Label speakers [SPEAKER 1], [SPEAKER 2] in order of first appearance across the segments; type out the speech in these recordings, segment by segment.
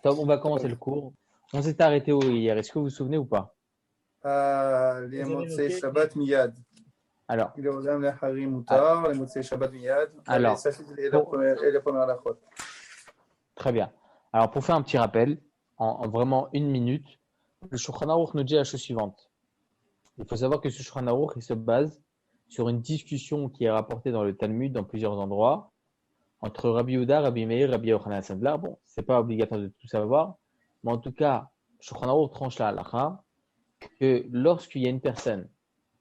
[SPEAKER 1] Top, on va commencer le cours. On s'est arrêté où hier? Est-ce que vous vous souvenez ou pas?
[SPEAKER 2] les
[SPEAKER 3] Vous avez
[SPEAKER 2] Motsei
[SPEAKER 3] noté?
[SPEAKER 2] Shabbat Miyad.
[SPEAKER 1] Alors,
[SPEAKER 2] Il est aux âmes les Harim
[SPEAKER 1] ah,
[SPEAKER 2] Moutar, les Motsei Shabbat Miyad. Allez,
[SPEAKER 1] alors
[SPEAKER 2] ça c'est la
[SPEAKER 1] pour-
[SPEAKER 2] première, et la première halachot.
[SPEAKER 1] très bien. Alors, pour faire un petit rappel, en vraiment une minute, le Shulchan Aruch nous dit la chose suivante. Il faut savoir que ce Shulchan Aruch, il se base sur une discussion qui est rapportée dans le Talmud dans plusieurs endroits entre Rabbi Yehuda, Rabbi Meir, Rabbi Yochanan Sandlar. Bon, c'est pas obligatoire de tout savoir, mais en tout cas, Shulchan Aruch tranche la halakha que lorsqu'il y a une personne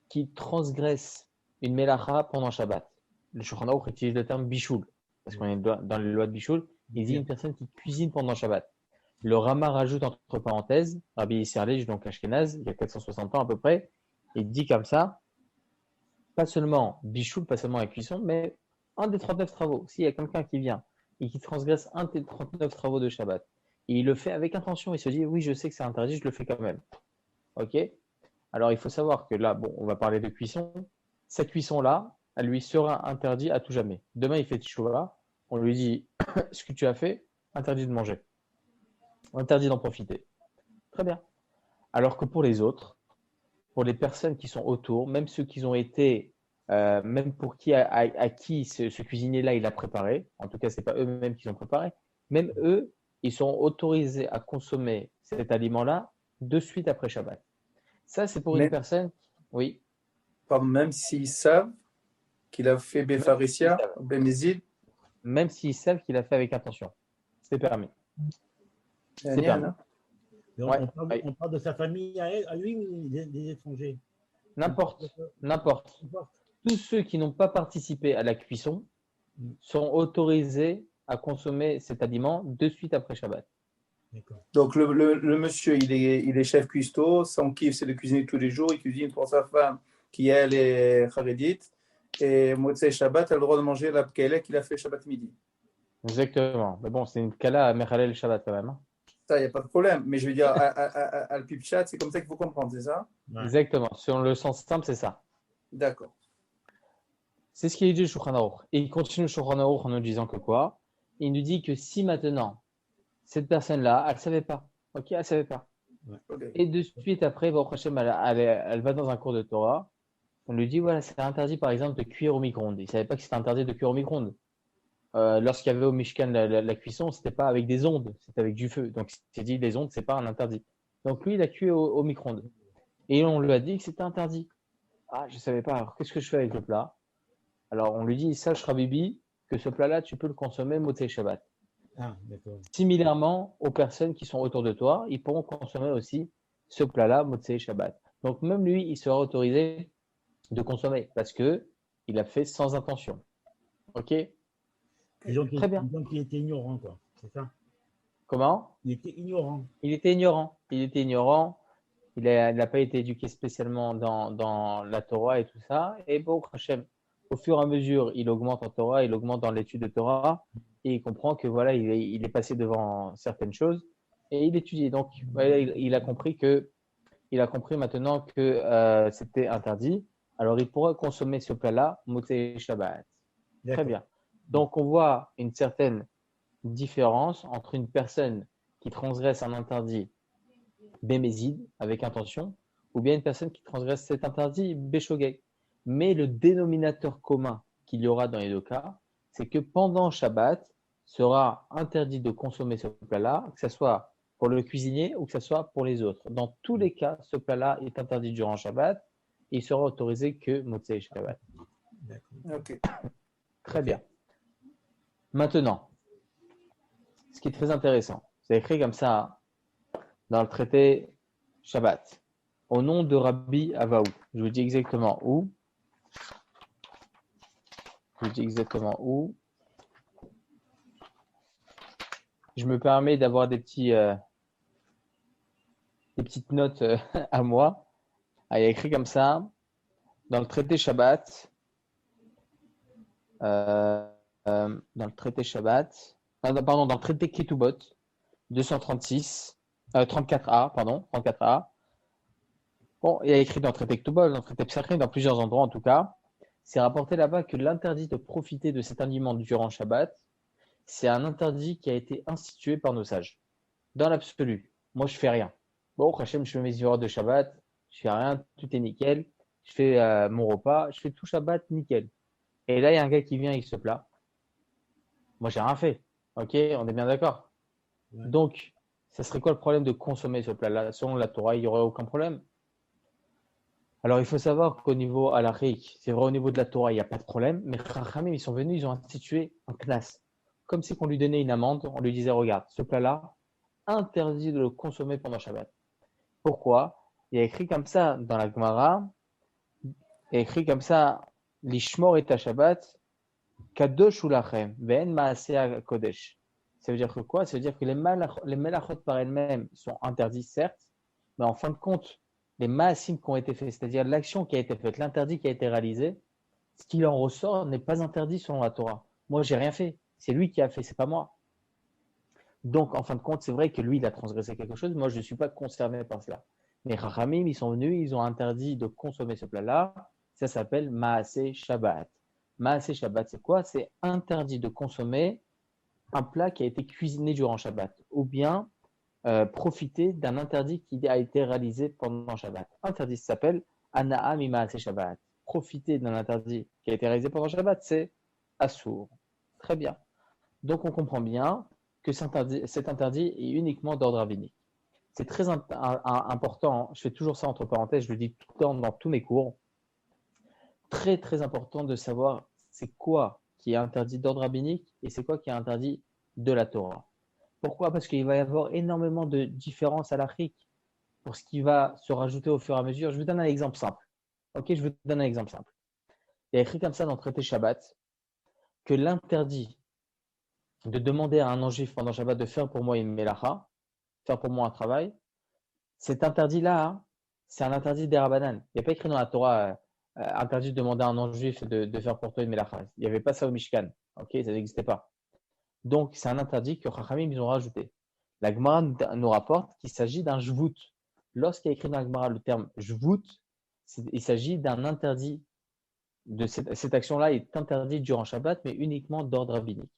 [SPEAKER 1] qui transgresse une mélacha pendant Shabbat, le Shulchan Aruch utilise le terme bichoul, parce qu'on est dans les lois de bichoul, il dit une personne qui cuisine pendant Shabbat. Le Rama rajoute entre parenthèses, Rabbi Yisraël, donc Ashkenaz, il y a 460 ans à peu près, il dit comme ça, pas seulement bichoul, pas seulement la cuisson, mais un des 39 travaux. S'il y a quelqu'un qui vient et qui transgresse un des 39 travaux de Shabbat, et il le fait avec intention, il se dit, oui, je sais que c'est interdit, je le fais quand même. Ok? Alors, il faut savoir que là, bon, on va parler de cuisson. Cette cuisson-là, elle lui sera interdite à tout jamais. Demain, il fait tchouva, on lui dit, ce que tu as fait, interdit de manger. Interdit d'en profiter. Très bien. Alors que pour les autres, pour les personnes qui sont autour, même ceux qui ont été, même pour qui, à qui ce cuisinier-là, il a préparé, en tout cas, ce n'est pas eux-mêmes qui ont préparé, même eux, ils sont autorisés à consommer cet aliment-là de suite après Shabbat. Ça, c'est pour une
[SPEAKER 2] Même,
[SPEAKER 1] personne. Oui.
[SPEAKER 2] pardon, même s'ils savent qu'il a fait
[SPEAKER 1] Même s'ils
[SPEAKER 2] Befarissia,
[SPEAKER 1] savent,
[SPEAKER 2] Bemezid,
[SPEAKER 1] même s'ils savent qu'il a fait avec intention. C'est permis. C'est
[SPEAKER 2] Yann,
[SPEAKER 1] permis.
[SPEAKER 2] hein.
[SPEAKER 3] Mais
[SPEAKER 1] Ouais.
[SPEAKER 3] on parle de sa famille à lui ou des étrangers?
[SPEAKER 1] N'importe. N'importe. Tous ceux qui n'ont pas participé à la cuisson sont autorisés à consommer cet aliment de suite après Shabbat.
[SPEAKER 3] D'accord.
[SPEAKER 2] Donc le monsieur, il est chef cuistot, son kiff c'est de cuisiner tous les jours, il cuisine pour sa femme qui elle est charédite, et Motsei Shabbat a le droit de manger la pkele qu'il a fait Shabbat midi.
[SPEAKER 1] Exactement. Mais bon, c'est une kala à Mechalel Shabbat quand même. Hein.
[SPEAKER 2] Ça, il n'y a pas de problème, mais je veux dire, à le pipchat, c'est comme ça qu'il faut comprendre, c'est ça?
[SPEAKER 3] Ouais.
[SPEAKER 1] Exactement. Selon le sens simple, c'est ça.
[SPEAKER 2] D'accord.
[SPEAKER 1] C'est ce qu'il dit le Shulchan Aruch. Et il continue le Shulchan Aruch en nous disant que quoi? Il nous dit que si maintenant, cette personne-là, elle ne savait pas. Ok, elle ne savait pas.
[SPEAKER 2] Okay.
[SPEAKER 1] Et de suite après, Baruch Hashem, elle va dans un cours de Torah. On lui dit, voilà, c'est interdit par exemple de cuire au micro-ondes. Il ne savait pas que c'était interdit de cuire au micro-ondes. Lorsqu'il y avait au Mishkan la cuisson, c'était pas avec des ondes, c'était avec du feu. Donc, c'est dit, les ondes, c'est pas un interdit. Donc, lui, il a cuit au micro-ondes. Et on lui a dit que c'était interdit. Ah, je savais pas. Alors, qu'est-ce que je fais avec le plat? Alors, on lui dit, sache, Rabibi, que ce plat-là, tu peux le consommer Motzei Shabbat.
[SPEAKER 3] Ah, d'accord.
[SPEAKER 1] Similairement aux personnes qui sont autour de toi, ils pourront consommer aussi ce plat-là Motzei Shabbat. Donc, même lui, il sera autorisé de consommer parce que il a fait sans intention. Ok? Très bien.
[SPEAKER 3] Donc, il était ignorant, quoi. C'est ça?
[SPEAKER 1] Comment?
[SPEAKER 3] Il était ignorant.
[SPEAKER 1] Il était ignorant. Il était ignorant. Il n'a pas été éduqué spécialement dans la Torah et tout ça. Et bon, Hachem, au fur et à mesure, il augmente en Torah, il augmente dans l'étude de Torah et il comprend que voilà, il est passé devant certaines choses et il étudie. Donc, voilà, il a compris maintenant que c'était interdit. Alors, il pourra consommer ce plat-là, Motzei Shabbat. Très bien. Donc, on voit une certaine différence entre une personne qui transgresse un interdit bémézide, avec intention, ou bien une personne qui transgresse cet interdit béchogay. Mais le dénominateur commun qu'il y aura dans les deux cas, c'est que pendant Shabbat, sera interdit de consommer ce plat-là, que ce soit pour le cuisinier ou que ce soit pour les autres. Dans tous les cas, ce plat-là est interdit durant Shabbat et il sera autorisé que Motzei Shabbat.
[SPEAKER 2] Ok.
[SPEAKER 1] Très bien. Maintenant, ce qui est très intéressant, c'est écrit comme ça dans le traité Shabbat, au nom de Rabbi Avaou. Je vous dis exactement où. Je me permets d'avoir des petites notes à moi. Ah, il y a écrit comme ça dans le traité Shabbat. Dans le traité Shabbat. Pardon, dans le traité Ketubot 236. 34a, pardon, 34a. Bon, il y a écrit dans le traité Ketubot, dans le traité Psachim, dans plusieurs endroits en tout cas. C'est rapporté là-bas que l'interdit de profiter de cet aliment durant Shabbat, c'est un interdit qui a été institué par nos sages. dans l'absolu, moi, je fais rien. Bon, Hachem, je fais mes heures de Shabbat, je fais rien, tout est nickel. Je fais mon repas, je fais tout Shabbat, nickel. Et là, il y a un gars qui vient, il se plaint. Moi, j'ai rien fait. Ok, on est bien d'accord.
[SPEAKER 3] Ouais.
[SPEAKER 1] Donc, ça serait quoi le problème de consommer ce plat-là? Selon la Torah, il n'y aurait aucun problème. Alors, il faut savoir qu'au niveau halachique, c'est vrai, au niveau de la Torah, il n'y a pas de problème, mais Chachamim, ils sont venus, ils ont institué un knas. Comme si on lui donnait une amende, on lui disait, regarde, ce plat-là, interdit de le consommer pendant Shabbat. Pourquoi? Il y a écrit comme ça dans la Gemara, il y a écrit comme ça, l'ishmor et Shabbat, kadosh ou lachem, ve'en maaseh kodesh. Ça veut dire que quoi? Ça veut dire que les melachot par elles-mêmes sont interdits, certes, mais en fin de compte, les maasim qui ont été faits, c'est-à-dire l'action qui a été faite, l'interdit qui a été réalisé, ce qui en ressort n'est pas interdit selon la Torah. Moi, j'ai rien fait. C'est lui qui a fait, c'est pas moi. Donc, en fin de compte, c'est vrai que lui, il a transgressé quelque chose. Moi, je ne suis pas concerné par cela. Mais Chachamim, ils sont venus, ils ont interdit de consommer ce plat-là. Ça s'appelle Maaseh Shabbat. Maaseh Shabbat, c'est quoi? C'est interdit de consommer un plat qui a été cuisiné durant Shabbat, ou bien profiter d'un interdit qui a été réalisé pendant Shabbat. Interdit s'appelle Ana'a mi Maaseh Shabbat. Profiter d'un interdit qui a été réalisé pendant Shabbat, c'est Assour. Très bien. Donc, on comprend bien que cet interdit est uniquement d'ordre rabbinique. C'est très important, je fais toujours ça entre parenthèses, je le dis tout le temps dans tous mes cours, très très important de savoir c'est quoi qui est interdit d'ordre rabbinique et c'est quoi qui est interdit de la Torah. Pourquoi? Parce qu'il va y avoir énormément de différences halachiques pour ce qui va se rajouter au fur et à mesure. Je vous donne un exemple simple. Ok, je vous donne un exemple simple. Il y a écrit comme ça dans le traité Shabbat que l'interdit de demander à un non-juif pendant Shabbat de faire pour moi une melacha, faire pour moi un travail, cet interdit-là, hein, c'est un interdit des Rabbanan. Il n'y a pas écrit dans la Torah interdit de demander à un non-juif de faire pour toi une melacha. Il n'y avait pas ça au Mishkan. Ok, ça n'existait pas. Donc, c'est un interdit que Chachamim ils ont rajouté. La Gemara nous rapporte qu'il s'agit d'un jvout. Lorsqu'il y a écrit dans la Gemara le terme jvout, il s'agit d'un interdit. Cette action-là est interdite durant Shabbat, mais uniquement d'ordre rabbinique.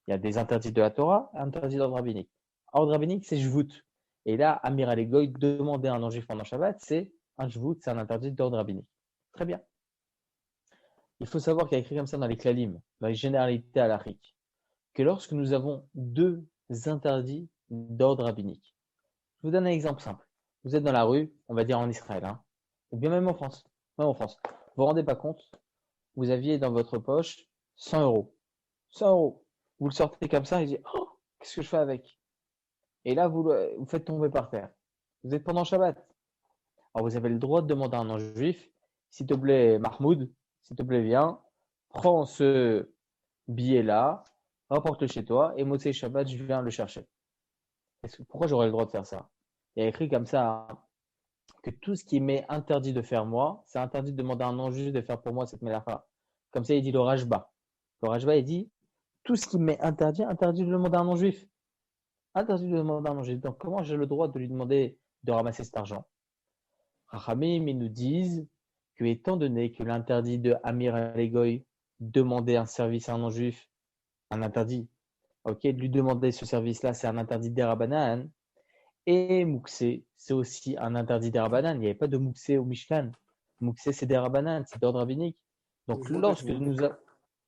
[SPEAKER 1] Il y a des interdits de la Torah, interdits d'ordre rabbinique. Ordre rabbinique, c'est jvout. Et là, Amir Alegoy, demander à un non-juif pendant Shabbat, c'est un jvout, c'est un interdit d'ordre rabbinique. Très bien. Il faut savoir qu'il y a écrit comme ça dans les klalim, dans les généralités halachiques, que lorsque nous avons deux interdits d'ordre rabbinique. Je vous donne un exemple simple. Vous êtes dans la rue, on va dire en Israël, hein, ou bien même en France. Même en France. Vous vous rendez pas compte, vous aviez dans votre poche 100 euros. 100 euros. Vous le sortez comme ça et vous dites, oh, qu'est-ce que je fais avec? Et là, vous faites tomber par terre. Vous êtes pendant Shabbat. Alors, vous avez le droit de demander à un non-juif, s'il te plaît, Mahmoud, s'il te plaît, viens, prends ce billet-là, rapporte-le chez toi, et Motsei Shabbat, je viens le chercher. Pourquoi j'aurais le droit de faire ça? Il y a écrit comme ça que tout ce qui m'est interdit de faire moi, c'est interdit de demander à un non-juif de faire pour moi cette melacha. Comme ça, il dit le Rajba. Le Rajba, il dit tout ce qui m'est interdit, interdit de demander à un non-juif. Interdit de demander à un non-juif. Donc, comment j'ai le droit de lui demander de ramasser cet argent? Rachamim, ils nous disent que, étant donné que l'interdit de Amir Alegoy, demander un service à un non-juif, un interdit, ok, de lui demander ce service-là, c'est un interdit des Rabbanan. Et Mouksé, c'est aussi un interdit des Rabbanan. Il n'y avait pas de Mouksé au Mishkan. Mouksé, c'est des Rabbanan, c'est d'ordre rabbinique. Donc, lorsque nous avons.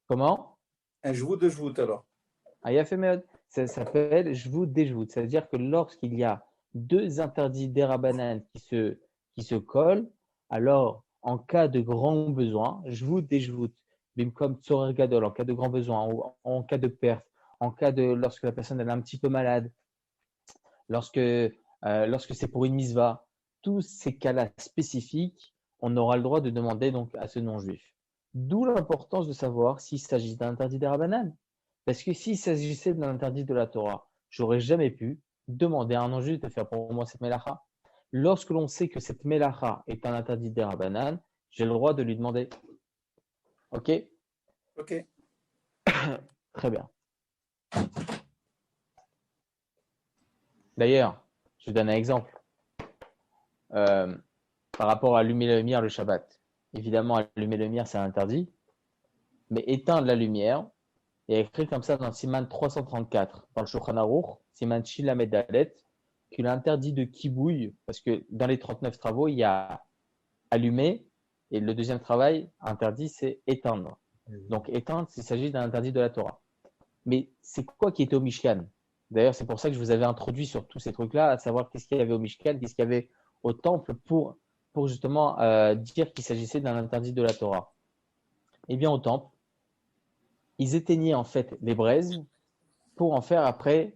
[SPEAKER 1] Comment?
[SPEAKER 2] Un jvout de jvout alors.
[SPEAKER 1] Ayafemeod. Ça s'appelle jvout des jvout. C'est-à-dire que lorsqu'il y a deux interdits des Rabbanan qui se collent, alors, en cas de grand besoin, jvout des jvout. Comme Tzorer Gadol, en cas de grand besoin, ou en cas de perte, en cas de lorsque la personne elle est un petit peu malade, lorsque c'est pour une misva, tous ces cas-là spécifiques, on aura le droit de demander donc à ce non-juif. D'où l'importance de savoir s'il s'agit d'un interdit des Rabbanan. Parce que s'il s'agissait d'un interdit de la Torah, j'aurais jamais pu demander à un non-juif de faire pour moi cette melacha. Lorsque l'on sait que cette melacha est un interdit des Rabbanan, j'ai le droit de lui demander. Ok?
[SPEAKER 2] Ok.
[SPEAKER 1] Très bien. D'ailleurs, je vous donne un exemple. Par rapport à allumer la lumière le Shabbat. Évidemment, allumer la lumière, c'est interdit. Mais éteindre la lumière, il y a écrit comme ça dans Siman 334, dans le Shulchan Aruch, Siman Shilamed Dalet, qu'il est interdit de kibouille, parce que dans les 39 travaux, il y a allumer, et le deuxième travail interdit, c'est éteindre. Donc éteindre, il s'agit d'un interdit de la Torah. Mais c'est quoi qui était au Mishkan? D'ailleurs, c'est pour ça que je vous avais introduit sur tous ces trucs-là, à savoir qu'est-ce qu'il y avait au Mishkan, qu'est-ce qu'il y avait au temple pour justement dire qu'il s'agissait d'un interdit de la Torah. Eh bien, au temple, ils éteignaient en fait les braises pour en faire après,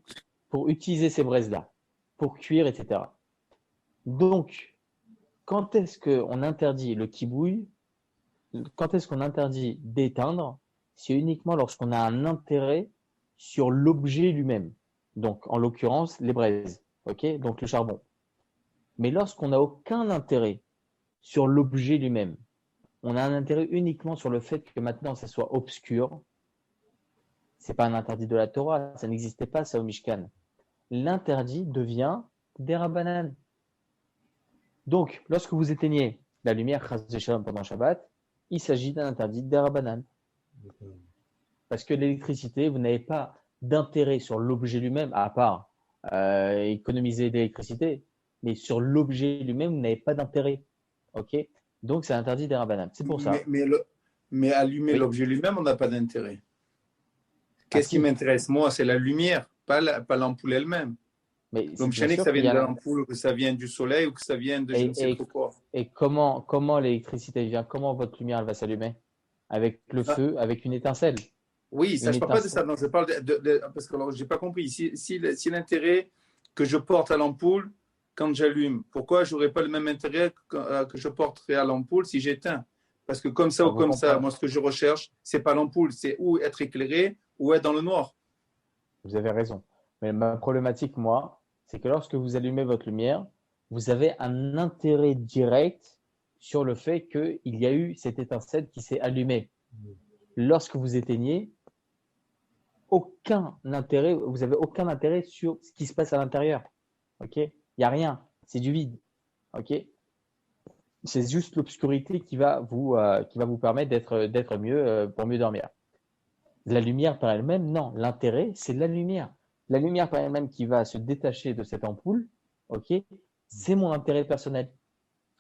[SPEAKER 1] pour utiliser ces braises-là, pour cuire, etc. Donc, quand est-ce qu'on interdit le kibouille? Quand est-ce qu'on interdit d'éteindre? C'est uniquement lorsqu'on a un intérêt sur l'objet lui-même. Donc, en l'occurrence, les braises, ok? Donc, le charbon. Mais lorsqu'on n'a aucun intérêt sur l'objet lui-même, on a un intérêt uniquement sur le fait que maintenant ça soit obscur. C'est pas un interdit de la Torah, ça n'existait pas ça au Mishkan. L'interdit devient des Rabbanan. Donc, lorsque vous éteignez la lumière Chas v'Shalom pendant Shabbat, il s'agit d'un interdit des Rabbanan. Parce que l'électricité, vous n'avez pas d'intérêt sur l'objet lui-même, à part économiser d'électricité, mais sur l'objet lui-même, vous n'avez pas d'intérêt. Ok? Donc, c'est interdit des Rabbanan. C'est pour ça.
[SPEAKER 2] Mais allumer
[SPEAKER 1] Oui.
[SPEAKER 2] l'objet lui-même, on n'a pas d'intérêt. Qu'est-ce qui
[SPEAKER 1] si.
[SPEAKER 2] m'intéresse, moi? C'est la lumière, pas l'ampoule elle-même.
[SPEAKER 1] Mais
[SPEAKER 2] Donc, je
[SPEAKER 1] bien
[SPEAKER 2] sais que
[SPEAKER 1] sûr
[SPEAKER 2] ça
[SPEAKER 1] qu'il
[SPEAKER 2] vient
[SPEAKER 1] y
[SPEAKER 2] de
[SPEAKER 1] a
[SPEAKER 2] l'ampoule, que ça vient du soleil ou que ça vient de je ne sais trop quoi.
[SPEAKER 1] et comment l'électricité vient? Comment votre lumière elle va s'allumer? Avec le
[SPEAKER 2] Ah,
[SPEAKER 1] feu, avec une étincelle.
[SPEAKER 2] oui, ça,
[SPEAKER 1] Une
[SPEAKER 2] je ne parle pas de
[SPEAKER 1] étincelle.
[SPEAKER 2] ça. Non, je parle parce que je n'ai pas compris. Si l'intérêt que je porte à l'ampoule quand j'allume, pourquoi je n'aurais pas le même intérêt que je porterais à l'ampoule si j'éteins? Parce que comme ça ou
[SPEAKER 1] Vous
[SPEAKER 2] comme ça,
[SPEAKER 1] comprenez.
[SPEAKER 2] moi, ce que je recherche, ce n'est pas l'ampoule, c'est ou être éclairé ou être dans le noir.
[SPEAKER 1] Vous avez raison. Mais ma problématique, moi, c'est que lorsque vous allumez votre lumière, vous avez un intérêt direct sur le fait qu'il y a eu cette étincelle qui s'est allumée. Lorsque vous éteignez, aucun intérêt, vous avez aucun intérêt sur ce qui se passe à l'intérieur. Ok? Il n'y a rien. C'est du vide. Ok? C'est juste l'obscurité qui va vous permettre d'être mieux pour mieux dormir. La lumière par elle-même, non. L'intérêt, c'est la lumière. La lumière par elle-même qui va se détacher de cette ampoule, ok, c'est mon intérêt personnel.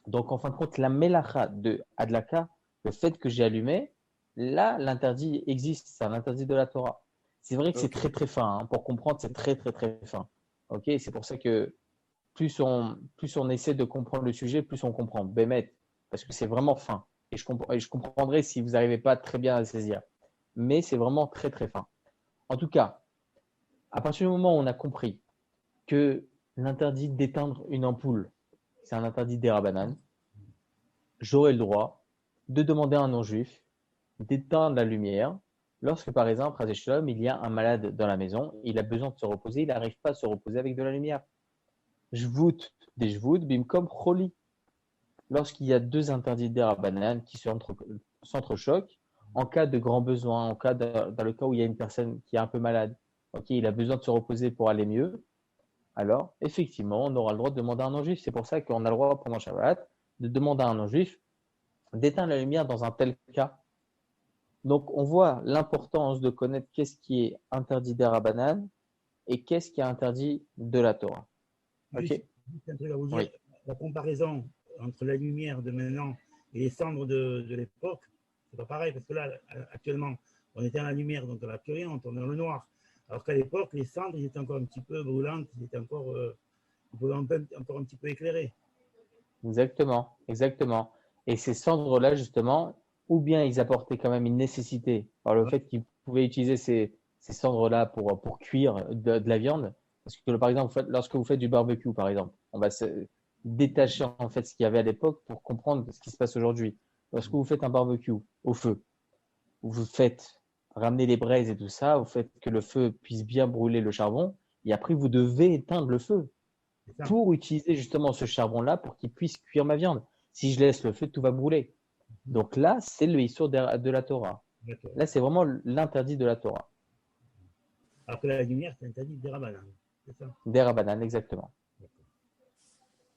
[SPEAKER 1] Donc, en fin de compte, la melacha de Adlaka, le fait que j'ai allumé, là, l'interdit existe. C'est un interdit de la Torah. C'est vrai que c'est très, très fin. Hein. Pour comprendre, c'est très, très, très fin. Ok, c'est pour ça que plus on essaie de comprendre le sujet, plus on comprend. Bémet, parce que c'est vraiment fin. Et je comprendrai si vous n'arrivez pas très bien à le saisir. Mais c'est vraiment très, très fin. En tout cas, à partir du moment où on a compris que l'interdit d'éteindre une ampoule, c'est un interdit d'Erabanan, j'aurai le droit de demander à un non-juif d'éteindre la lumière lorsque, par exemple, à Shalom, il y a un malade dans la maison, il a besoin de se reposer, il n'arrive pas à se reposer avec de la lumière. Jvout des jvout, bimkom choli. Lorsqu'il y a deux interdits d'Erabanan qui s'entrechoquent, en cas de grand besoin, dans le cas où il y a une personne qui est un peu malade, il a besoin de se reposer pour aller mieux, alors effectivement, on aura le droit de demander à un non-juif. C'est pour ça qu'on a le droit pendant Shabbat de demander à un non-juif d'éteindre la lumière dans un tel cas. Donc, on voit l'importance de connaître qu'est-ce qui est interdit d'Erabanan et qu'est-ce qui est interdit de la Torah.
[SPEAKER 3] Juste un truc à vous dire,
[SPEAKER 1] Oui.
[SPEAKER 3] la comparaison entre la lumière de maintenant et les cendres de l'époque, c'est pas pareil, parce que là, actuellement, on était dans la lumière, donc on n'a plus rien, on tourne dans le noir. Alors qu'à l'époque, les cendres, ils étaient encore un petit peu brûlantes, ils pouvaient encore un petit peu éclairer.
[SPEAKER 1] Exactement, exactement. Et ces cendres-là, justement, ou bien ils apportaient quand même une nécessité par le fait qu'ils pouvaient utiliser ces cendres-là pour cuire de la viande. Parce que, par exemple, lorsque vous faites du barbecue, par exemple, on va se détacher en fait ce qu'il y avait à l'époque pour comprendre ce qui se passe aujourd'hui. Lorsque vous faites un barbecue au feu, vous faites ramener les braises et tout ça, vous faites que le feu puisse bien brûler le charbon, et après vous devez éteindre le feu pour utiliser justement ce charbon-là pour qu'il puisse cuire ma viande. Si je laisse le feu, tout va brûler. Donc là, c'est le issur de la Torah. Là, c'est vraiment l'interdit de la Torah.
[SPEAKER 3] Alors que la lumière, c'est interdit des Rabbanan, c'est ça?
[SPEAKER 1] Des Rabbanan, exactement.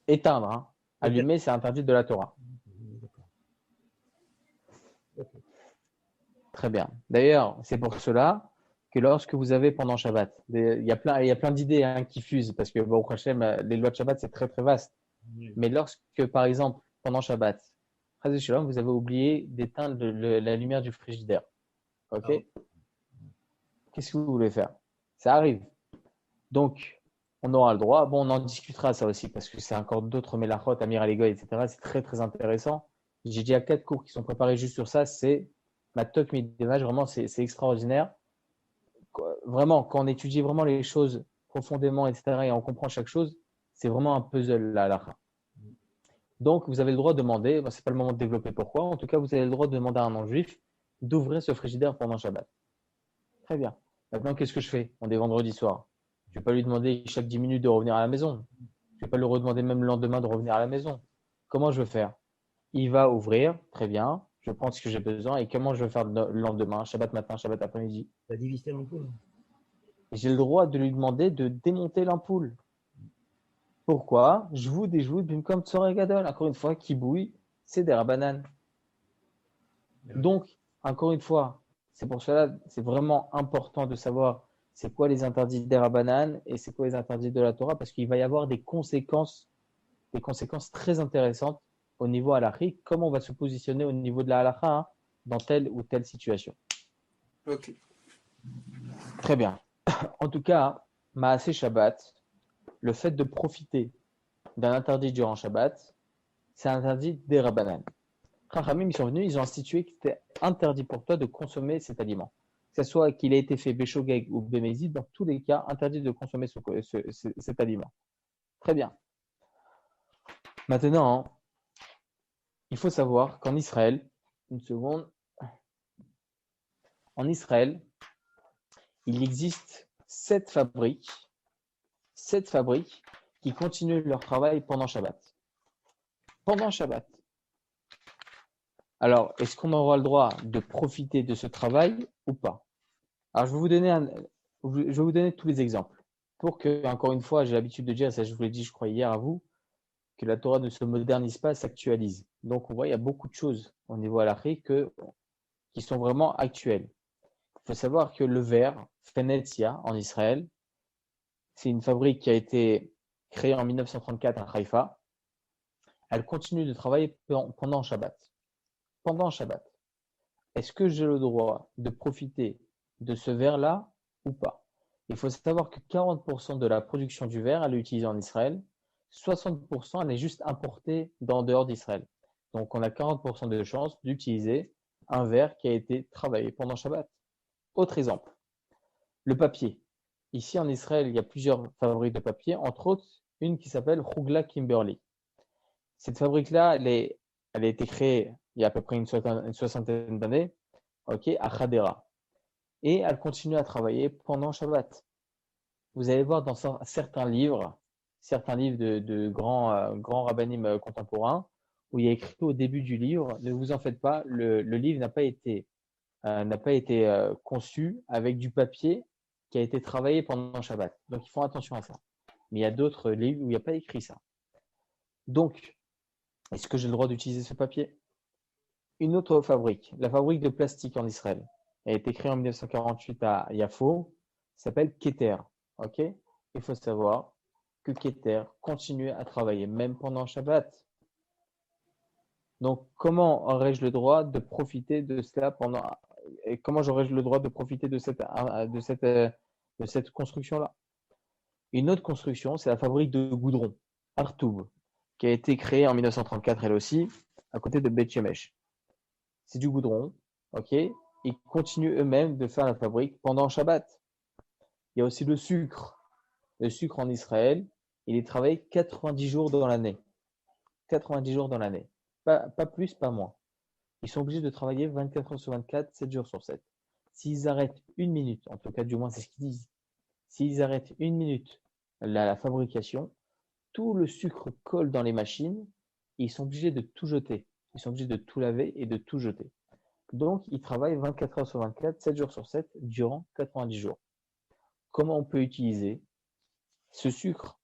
[SPEAKER 1] Éteindre, hein. Allumer, c'est interdit de la Torah. Très bien. D'ailleurs, c'est pour cela que lorsque vous avez pendant Shabbat, il y a plein d'idées hein, qui fusent parce que bon, Hachem, les lois de Shabbat, c'est très très vaste.
[SPEAKER 3] Oui.
[SPEAKER 1] Mais lorsque, par exemple, pendant Shabbat, Chas v'Shalom, vous avez oublié d'éteindre la lumière du frigidaire, ok?
[SPEAKER 3] Ah.
[SPEAKER 1] Qu'est-ce que vous voulez faire? Ça arrive. Donc, on aura le droit. Bon, on en discutera ça aussi parce que c'est encore d'autres mélachot, Amir Aligoy, etc. C'est très très intéressant. J'ai déjà 4 cours qui sont préparés juste sur ça. C'est ma toc midemage. Vraiment, c'est extraordinaire. Vraiment, quand on étudie vraiment les choses profondément, etc., et on comprend chaque chose, c'est vraiment un puzzle là, là. Donc, vous avez le droit de demander, c'est pas le moment de développer pourquoi, en tout cas, vous avez le droit de demander à un non-juif d'ouvrir ce frigidaire pendant Shabbat. Très bien. Maintenant, qu'est-ce que je fais? On est vendredi soir. Je ne vais pas lui demander chaque 10 minutes de revenir à la maison. Je ne vais pas lui redemander même le lendemain de revenir à la maison. Comment je vais faire? Il va ouvrir, très bien, je prends ce que j'ai besoin, et comment je vais faire le lendemain, Shabbat matin, Shabbat après-midi?
[SPEAKER 3] Tu as divisé l'ampoule.
[SPEAKER 1] J'ai le droit de lui demander de démonter l'ampoule. Pourquoi? Je vous comme Tsoré Gadol. Encore une fois, qui bouille, c'est des rabananes. Donc, encore une fois, c'est pour cela, c'est vraiment important de savoir c'est quoi les interdits des rabananes et c'est quoi les interdits de la Torah, parce qu'il va y avoir des conséquences très intéressantes au niveau halachique, comment on va se positionner au niveau de la halakha hein, dans telle ou telle situation.
[SPEAKER 2] Ok.
[SPEAKER 1] Très bien. En tout cas, Maaseh Shabbat, le fait de profiter d'un interdit durant Shabbat, c'est un interdit des rabbanan. Chachamim, ils sont venus, ils ont institué qu'il était interdit pour toi de consommer cet aliment. Que ce soit qu'il ait été fait béchogeg ou bémézid, dans tous les cas, interdit de consommer cet aliment. Très bien. Maintenant, il faut savoir qu'en Israël, une seconde, en Israël, il existe 7 fabriques qui continuent leur travail pendant Shabbat. Pendant Shabbat. Alors, est-ce qu'on aura le droit de profiter de ce travail ou pas? Alors, je vais vous donner tous les exemples. Pour que, encore une fois, j'ai l'habitude de dire, ça je vous l'ai dit, je crois hier à vous, que la Torah ne se modernise pas, s'actualise. Donc, on voit, il y a beaucoup de choses au niveau halakhique qui sont vraiment actuelles. Il faut savoir que le verre, Fenetsia, en Israël, c'est une fabrique qui a été créée en 1934 à Haïfa. Elle continue de travailler pendant Shabbat. Pendant Shabbat. Est-ce que j'ai le droit de profiter de ce verre-là ou pas? Il faut savoir que 40% de la production du verre, elle est utilisée en Israël. 60%, elle est juste importée dehors d'Israël. Donc, on a 40% de chances d'utiliser un verre qui a été travaillé pendant Shabbat. Autre exemple, le papier. Ici, en Israël, il y a plusieurs fabriques de papier, entre autres, une qui s'appelle Hugla Kimberly. Cette fabrique-là, elle a été créée il y a à peu près une soixantaine d'années, okay, à Hadera. Et elle continue à travailler pendant Shabbat. Vous allez voir dans certains livres de grands rabbinim contemporains, où il y a écrit au début du livre, ne vous en faites pas, le livre n'a pas été conçu avec du papier qui a été travaillé pendant Shabbat. Donc, ils font attention à ça. Mais il y a d'autres livres où il n'y a pas écrit ça. Donc, est-ce que j'ai le droit d'utiliser ce papier? Une autre fabrique, la fabrique de plastique en Israël, a été créée en 1948 à Yafo, s'appelle Keter. Okay, il faut savoir que Keter continue à travailler même pendant Shabbat. Donc, comment aurais-je le droit de profiter de cela et comment j'aurais-je le droit de profiter de cette construction-là? Une autre construction, c'est la fabrique de goudron, Artoub, qui a été créée en 1934 elle aussi, à côté de Beth Shemesh. C'est du goudron, ok? Ils continuent eux-mêmes de faire la fabrique pendant Shabbat. Il y a aussi le sucre. Le sucre en Israël, il est travaillé 90 jours dans l'année. 90 jours dans l'année. Pas plus, pas moins. Ils sont obligés de travailler 24 heures sur 24, 7 jours sur 7. S'ils arrêtent une minute, en tout cas du moins c'est ce qu'ils disent, s'ils arrêtent une minute la fabrication, tout le sucre colle dans les machines et ils sont obligés de tout jeter. Ils sont obligés de tout laver et de tout jeter. Donc, ils travaillent 24 heures sur 24, 7 jours sur 7, durant 90 jours. Comment on peut utiliser ce sucre?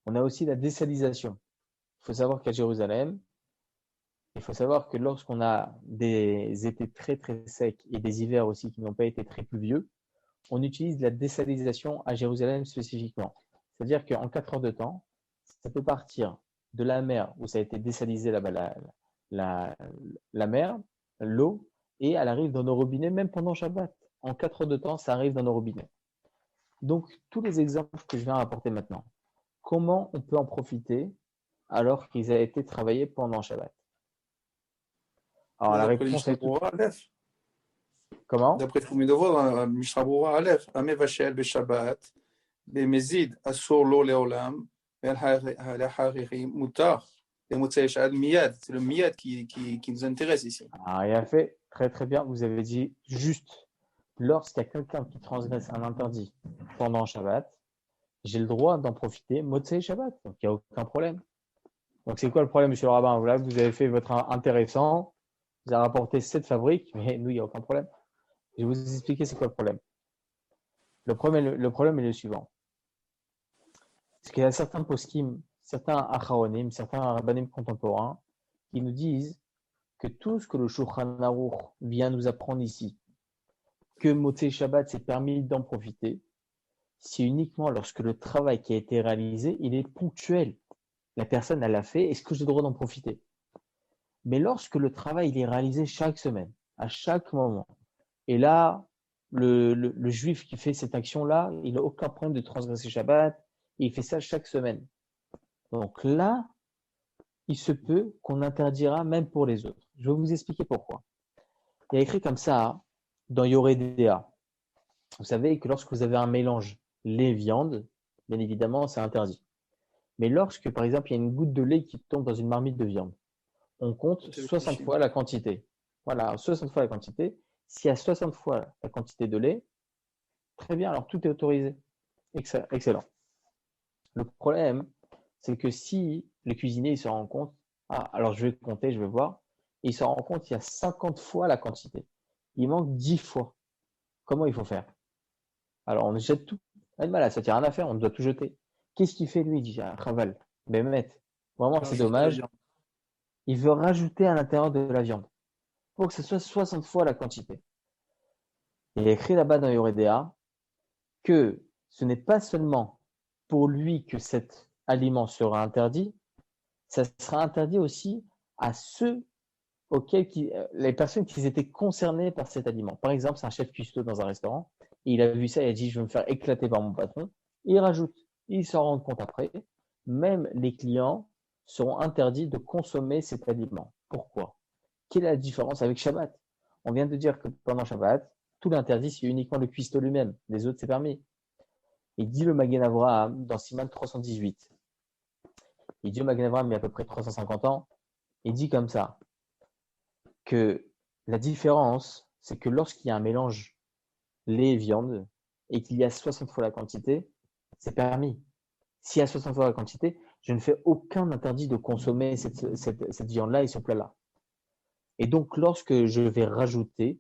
[SPEAKER 1] On a aussi la désalisation. Il faut savoir qu'à Jérusalem, Il faut savoir que lorsqu'on a des étés très très secs et des hivers aussi qui n'ont pas été très pluvieux, on utilise la désalisation à Jérusalem spécifiquement. C'est-à-dire qu'en 4 heures de temps, ça peut partir de la mer où ça a été désalisé là-bas, la mer, l'eau, et elle arrive dans nos robinets même pendant Shabbat. En 4 heures de temps, ça arrive dans nos robinets. Donc, tous les exemples que je viens rapporter maintenant, comment on peut en profiter alors qu'ils ont été travaillés pendant Shabbat? Alors, la réponse est tout... Comment?
[SPEAKER 2] D'après tous mes devoirs, Mishnah Berurah Aleph, Ameh vashel Shabbat, במזיד אסור לו לעולם, ולהכרחי מותר, למוצאי שבת מיד. C'est le miyad qui nous intéresse ici.
[SPEAKER 1] Ah, il a fait très très bien. Vous avez dit juste, lorsqu'il y a quelqu'un qui transgresse un interdit pendant Shabbat, j'ai le droit d'en profiter Motsei Shabbat. Donc il n'y a aucun problème. Donc c'est quoi le problème, monsieur le rabbin? Voilà, vous avez fait votre intéressant, vous avez rapporté 7 fabriques, mais nous, il n'y a aucun problème. Je vais vous expliquer c'est quoi le problème. Le problème est le suivant. C'est qu'il y a certains poskim, certains acharonim, certains rabbanim contemporains qui nous disent que tout ce que le Shulchan Aruch vient nous apprendre ici, que Motzei Shabbat c'est permis d'en profiter, c'est uniquement lorsque le travail qui a été réalisé, il est ponctuel. La personne, elle l'a fait, est-ce que j'ai le droit d'en profiter? Mais lorsque le travail il est réalisé chaque semaine, à chaque moment, et là, le juif qui fait cette action-là, il n'a aucun problème de transgresser Shabbat, et il fait ça chaque semaine. Donc là, il se peut qu'on interdira même pour les autres. Je vais vous expliquer pourquoi. Il y a écrit comme ça dans Yoredea. Vous savez que lorsque vous avez un mélange lait-viande, bien évidemment, c'est interdit. Mais lorsque, par exemple, il y a une goutte de lait qui tombe dans une marmite de viande, on compte 60 fois la quantité. Voilà, 60 fois la quantité. S'il y a 60 fois la quantité de lait, très bien, alors tout est autorisé. Excellent. Le problème, c'est que si le cuisinier il se rend compte, alors je vais compter, je vais voir, et il se rend compte qu'il y a 50 fois la quantité. Il manque 10 fois. Comment il faut faire? Alors on jette tout. Ça ne tient rien à faire, on doit tout jeter. Qu'est-ce qu'il fait lui? Il dit, Raval, Bémet, vraiment c'est dommage. Il veut rajouter à l'intérieur de la viande pour que ce soit 60 fois la quantité. Il est écrit là-bas dans Yoredea que ce n'est pas seulement pour lui que cet aliment sera interdit, ça sera interdit aussi à ceux auxquels les personnes qui étaient concernées par cet aliment. Par exemple, c'est un chef cuistot dans un restaurant, et il a vu ça, il a dit, je vais me faire éclater par mon patron, et il rajoute, il s'en rend compte après, même les clients seront interdits de consommer cet aliment. Pourquoi? Quelle est la différence avec Shabbat? On vient de dire que pendant Shabbat, tout l'interdit, c'est uniquement le cuistot lui-même. Les autres, c'est permis. Il dit le Magen Avraham dans Siman 318. Il dit le Magen Avraham, il y a à peu près 350 ans. Il dit comme ça, que la différence, c'est que lorsqu'il y a un mélange lait et viande, et qu'il y a 60 fois la quantité, c'est permis. S'il y a 60 fois la quantité, je ne fais aucun interdit de consommer cette viande-là et ce plat-là. Et donc, lorsque je vais rajouter,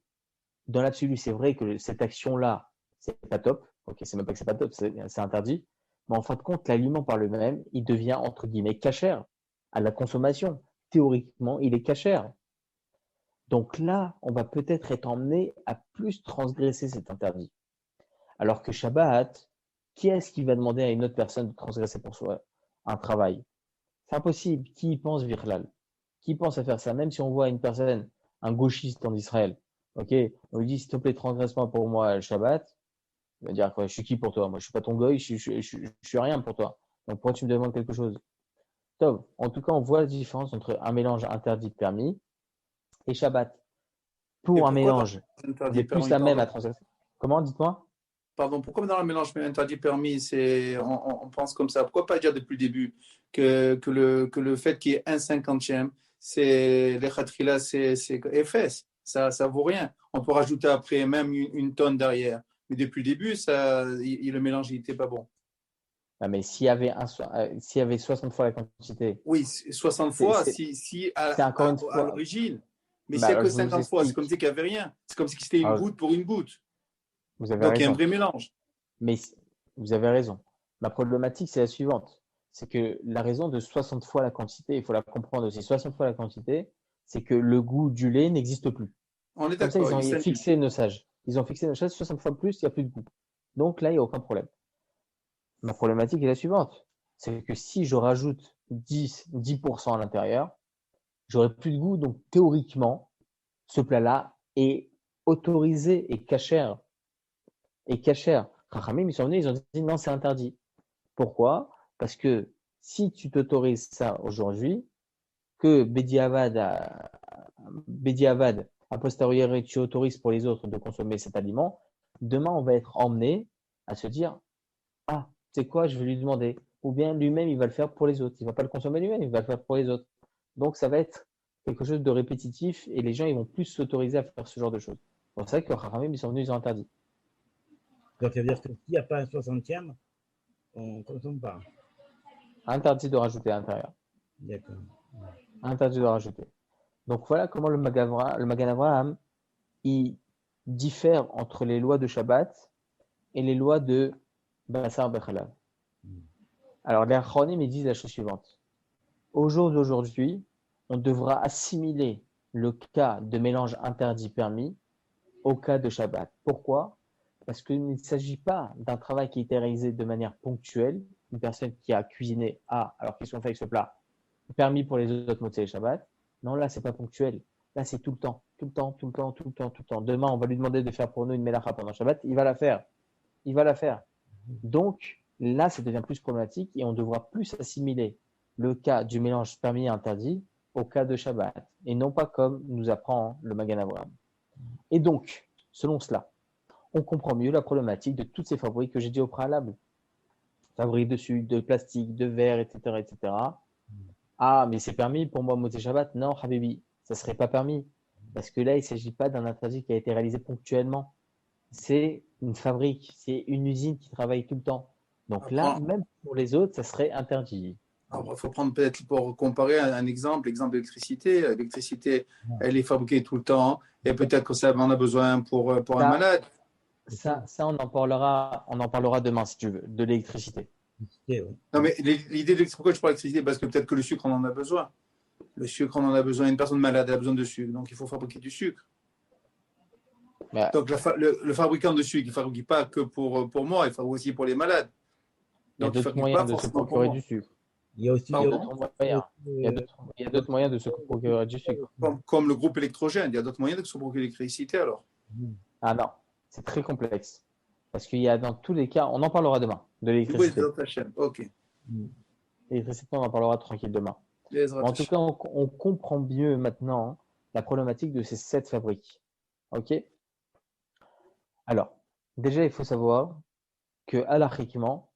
[SPEAKER 1] dans l'absolu, c'est vrai que cette action-là, c'est pas top. Ok, c'est même pas que c'est pas top, c'est interdit. Mais en fin de compte, l'aliment par lui-même, il devient entre guillemets cachère à la consommation. Théoriquement, il est cachère. Donc là, on va peut-être être emmené à plus transgresser cet interdit. Alors que Shabbat, qui est-ce qui va demander à une autre personne de transgresser pour soi un travail? C'est impossible. Qui y pense, Virlal? Qui pense à faire ça? Même si on voit une personne, un gauchiste en Israël, ok, on lui dit, s'il te plaît, transgresse-moi pour moi le Shabbat. Il va dire, quoi, je suis qui pour toi? Moi, je suis pas ton goy, je suis rien pour toi. Donc, pourquoi tu me demandes quelque chose? Top. En tout cas, on voit la différence entre un mélange interdit permis et Shabbat. Pour un mélange, on est plus à même à transgresser. Comment? Dites-moi.
[SPEAKER 2] Pardon, pourquoi dans le mélange interdit permis, on pense comme ça? Pourquoi pas dire depuis le début que le fait qu'il y ait un cinquantième, c'est les khatrila, c'est FS, ça vaut rien. On peut rajouter après même une tonne derrière. Mais depuis le début, le mélange n'était pas bon.
[SPEAKER 1] Ah, mais s'il y avait 60 fois la quantité.
[SPEAKER 2] Oui, 60 fois, à l'origine. Mais s'il n'y a que 50 fois, c'est comme si qu'il n'y avait rien. C'est comme si c'était une goutte pour une goutte.
[SPEAKER 1] Vous avez
[SPEAKER 2] Donc,
[SPEAKER 1] raison.
[SPEAKER 2] il y a un vrai mélange.
[SPEAKER 1] Mais vous avez raison. Ma problématique, c'est la suivante. C'est que la raison de 60 fois la quantité, il faut la comprendre aussi. 60 fois la quantité, c'est que le goût du lait n'existe plus.
[SPEAKER 2] On est
[SPEAKER 1] Comme ça,
[SPEAKER 2] d'accord.
[SPEAKER 1] ils ont
[SPEAKER 2] il s'annule.
[SPEAKER 1] fixé nos sages. Ils ont fixé nos sages 60 fois plus, il n'y a plus de goût. Donc là, il n'y a aucun problème. Ma problématique est la suivante. C'est que si je rajoute 10% à l'intérieur, j'aurai plus de goût. Donc théoriquement, ce plat-là est autorisé et cachère. Et cachère. Chachamim, ils sont venus, ils ont dit non, c'est interdit. Pourquoi? Parce que si tu t'autorises ça aujourd'hui, que Bediavad, a posteriori, tu autorises pour les autres de consommer cet aliment, demain, on va être emmené à se dire, ah, c'est quoi, je vais lui demander. Ou bien lui-même, il va le faire pour les autres. Il ne va pas le consommer lui-même, il va le faire pour les autres. Donc, ça va être quelque chose de répétitif et les gens, ils vont plus s'autoriser à faire ce genre de choses. C'est pour ça que Chachamim, ils sont venus, ils ont interdit.
[SPEAKER 3] Donc, ça veut dire que s'il n'y a pas un 60e, on ne consomme pas.
[SPEAKER 1] Interdit de rajouter à l'intérieur.
[SPEAKER 3] D'accord.
[SPEAKER 1] Interdit de rajouter. Donc, voilà comment le Magan Avraham, il diffère entre les lois de Shabbat et les lois de Bassar Bechalav. Alors, les Achronim, ils disent la chose suivante. Au jour d'aujourd'hui, on devra assimiler le cas de mélange interdit permis au cas de Shabbat. Pourquoi? Parce qu'il ne s'agit pas d'un travail qui a été réalisé de manière ponctuelle, une personne qui a cuisiné alors qu'ils sont faits avec ce plat, permis pour les autres motzei Shabbat. Non, là, c'est pas ponctuel. Là, c'est tout le temps. Tout le temps, tout le temps, tout le temps, tout le temps. Demain, on va lui demander de faire pour nous une mélacha pendant Shabbat. Il va la faire. Il va la faire. Donc, là, ça devient plus problématique et on devra plus assimiler le cas du mélange permis et interdit au cas de Shabbat. Et non pas comme nous apprend le Magan Avraham. Et donc, selon cela, on comprend mieux la problématique de toutes ces fabriques que j'ai dit au préalable. Fabriques de sucre, de plastique, de verre, etc., etc. Ah, mais c'est permis pour moi, Motzei Shabbat? Non, Habibi, ça ne serait pas permis. Parce que là, il ne s'agit pas d'un interdit qui a été réalisé ponctuellement. C'est une fabrique, c'est une usine qui travaille tout le temps. Donc là, même pour les autres, ça serait interdit.
[SPEAKER 2] Alors, il faut prendre peut-être pour comparer un exemple, l'exemple d'électricité. L'électricité, elle est fabriquée tout le temps et peut-être que ça en a besoin pour un malade.
[SPEAKER 1] Ça, on en parlera demain si tu veux, de l'électricité.
[SPEAKER 2] Non, mais l'idée de pourquoi je parle d'électricité? Parce que peut-être que le sucre, on en a besoin. Le sucre, on en a besoin. Une personne malade a besoin de sucre, donc il faut fabriquer du sucre.
[SPEAKER 1] Mais...
[SPEAKER 2] Donc le fabricant de sucre, il ne fabrique pas que pour moi, il fabrique aussi pour les malades.
[SPEAKER 1] Donc, il y a d'autres moyens de se procurer du sucre.
[SPEAKER 3] Il y a aussi
[SPEAKER 1] d'autres moyens de se procurer du sucre.
[SPEAKER 2] Comme le groupe électrogène, il y a d'autres moyens de se procurer l'électricité alors.
[SPEAKER 1] Ah non, c'est très complexe. Parce qu'il y a dans tous les cas, on en parlera demain, de l'électricité.
[SPEAKER 2] Oui, dans ta chaîne, ok.
[SPEAKER 1] L'électricité, on en parlera tranquille demain. En tout cas, on comprend mieux maintenant la problématique de ces 7 fabriques. Ok? Alors, déjà, il faut savoir que halachiquement,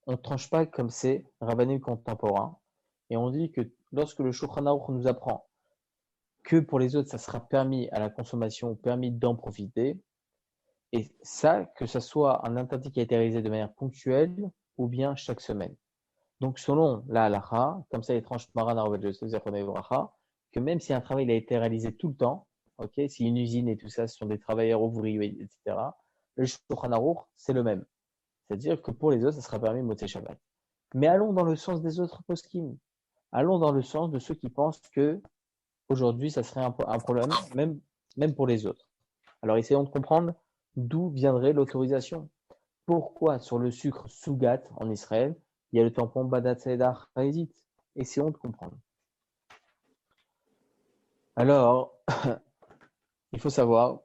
[SPEAKER 1] on ne tranche pas comme c'est rabbanim contemporain. Et on dit que lorsque le Shulchan Aruch nous apprend que pour les autres, ça sera permis à la consommation, permis d'en profiter, et ça, que ce soit un interdit qui a été réalisé de manière ponctuelle ou bien chaque semaine. Donc, selon la halacha, comme ça les tranches Maran Arobed Yosef Zechronei Bracha, que même si un travail a été réalisé tout le temps, ok, si une usine et tout ça, ce sont des travailleurs ouvriers, etc., le Shulchan Aruch, c'est le même. C'est-à-dire que pour les autres, ça sera permis Motzei Shabbat. Mais allons dans le sens des autres poskim. Allons dans le sens de ceux qui pensent que aujourd'hui, ça serait un problème, même pour les autres. Alors, essayons de comprendre d'où viendrait l'autorisation. Pourquoi sur le sucre Sougat en Israël, il y a le tampon Badat Sedar Haïzit? Essayons de comprendre. Alors, il faut savoir,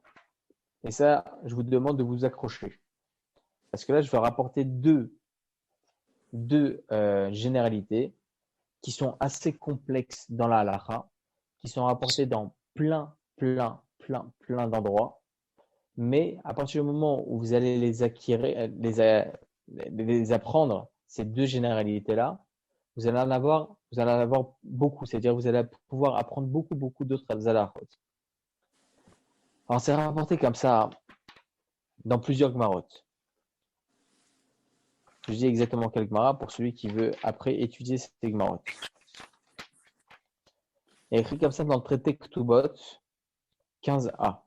[SPEAKER 1] et ça, je vous demande de vous accrocher. Parce que là, je vais rapporter deux généralités qui sont assez complexes dans la halacha, qui sont rapportées dans plein d'endroits. Mais à partir du moment où vous allez les acquérir, les apprendre, ces deux généralités-là, vous allez en avoir beaucoup. C'est-à-dire que vous allez pouvoir apprendre beaucoup d'autres halachot. Alors, c'est rapporté comme ça dans plusieurs gemarotes. Je dis exactement quel gemara pour celui qui veut après étudier ces gemarotes. Il y a écrit comme ça dans le traité Ktubot 15a.